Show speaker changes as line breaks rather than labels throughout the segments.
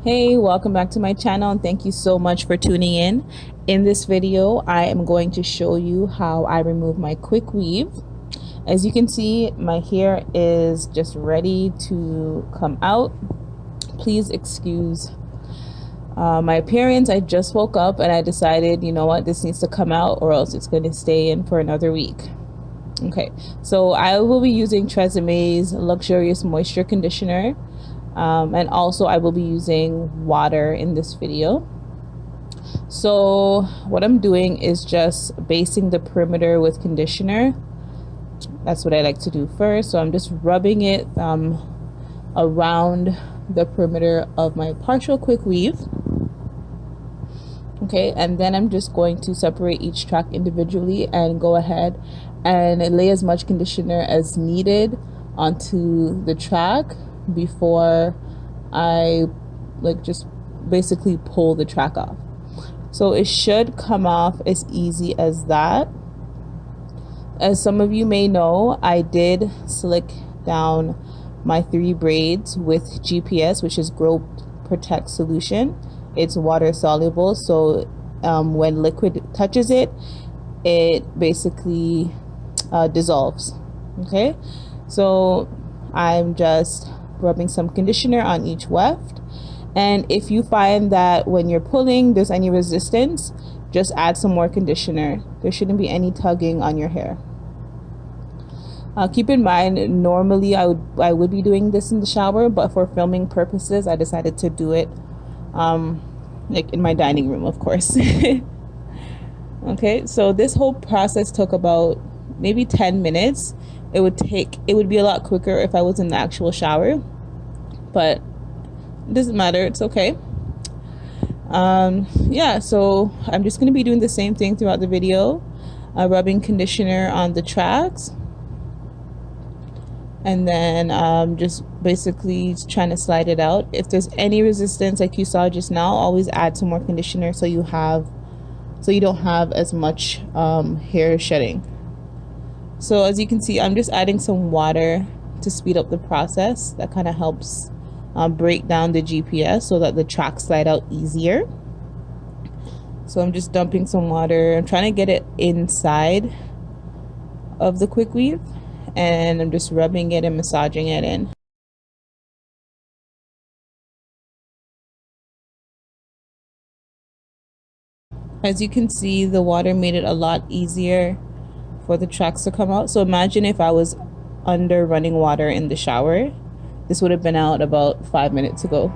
Hey, welcome back to my channel and thank you so much for tuning in. In this video, I am going to show you how I remove my quick weave. As you can see, my hair is just ready to come out. Please excuse my appearance. I just woke up and I decided, you know what, this needs to come out or else it's going to stay in for another week. Okay, so I will be using Treseme's Luxurious Moisture Conditioner. And also I will be using water in this video. So what I'm doing is just basing the perimeter with conditioner. That's what I like to do first. So I'm just rubbing it around the perimeter of my partial quick weave. Okay, and then I'm just going to separate each track individually and go ahead and lay as much conditioner as needed onto the track before I just basically pull the track off. So it should come off as easy as that. As some of you may know, I did slick down my 3 braids with GPS, which is Grow Protect solution. It's water soluble, so when liquid touches it, it basically dissolves. Okay, so I'm just rubbing some conditioner on each weft, and if you find that when you're pulling there's any resistance, just add some more conditioner. There shouldn't be any tugging on your hair. Keep in mind, normally I would be doing this in the shower, but for filming purposes I decided to do it like in my dining room, of course. Okay, so this whole process took about maybe 10 minutes. It would be a lot quicker if I was in the actual shower, but it doesn't matter, it's okay. Yeah, so I'm just going to be doing the same thing throughout the video, rubbing conditioner on the tracks, and then just basically trying to slide it out. If there's any resistance like you saw just now, always add some more conditioner so you don't have as much hair shedding. So as you can see, I'm just adding some water to speed up the process. That kind of helps break down the GPS so that the tracks slide out easier. So I'm just dumping some water. I'm trying to get it inside of the quick weave, and I'm just rubbing it and massaging it in. As you can see, the water made it a lot easier for the tracks to come out. So imagine if I was under running water in the shower. This would have been out about 5 minutes ago.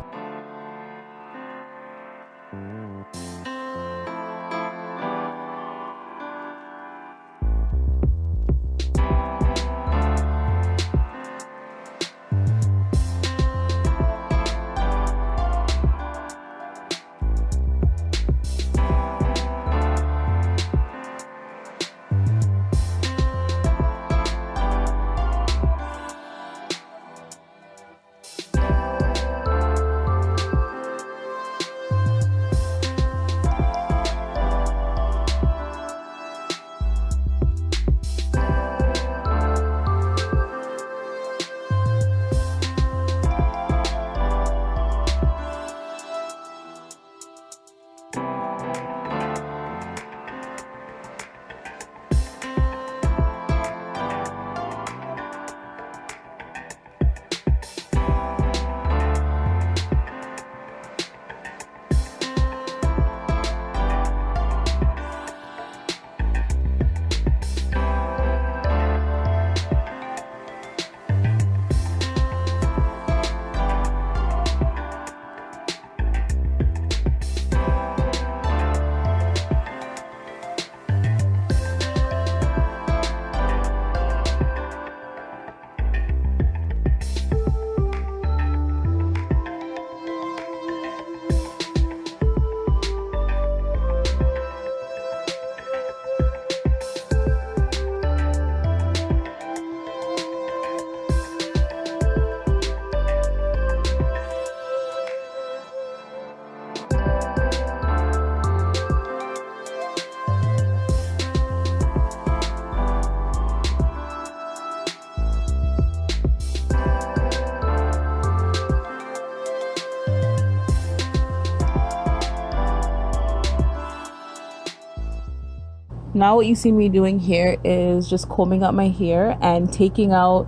Now what you see me doing here is just combing out my hair and taking out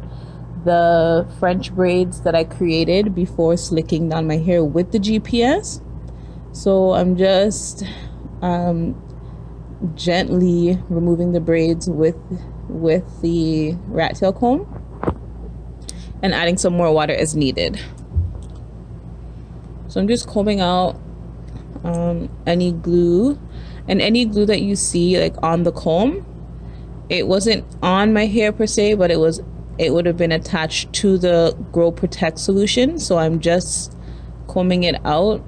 the French braids that I created before slicking down my hair with the GPS. So I'm just gently removing the braids with the rat tail comb and adding some more water as needed. So I'm just combing out any glue, and any glue that you see like on the comb, it wasn't on my hair per se, but it would have been attached to the Grow Protect solution. So I'm just combing it out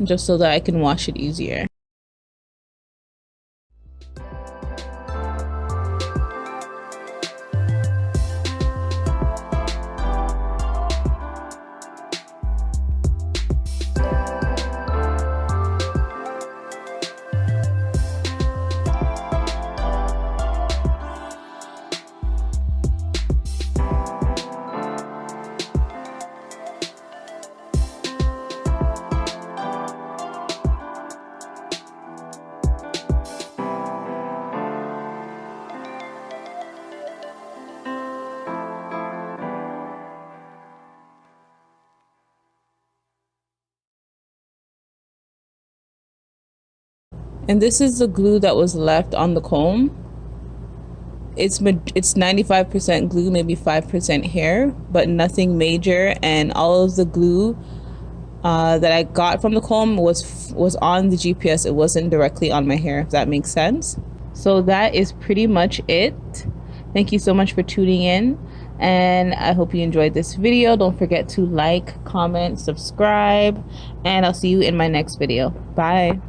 just so that I can wash it easier. And this is the glue that was left on the comb. It's 95% glue, maybe 5% hair, but nothing major. And all of the glue that I got from the comb was on the GPS. It wasn't directly on my hair, if that makes sense. So that is pretty much it. Thank you so much for tuning in, and I hope you enjoyed this video. Don't forget to like, comment, subscribe, and I'll see you in my next video. Bye.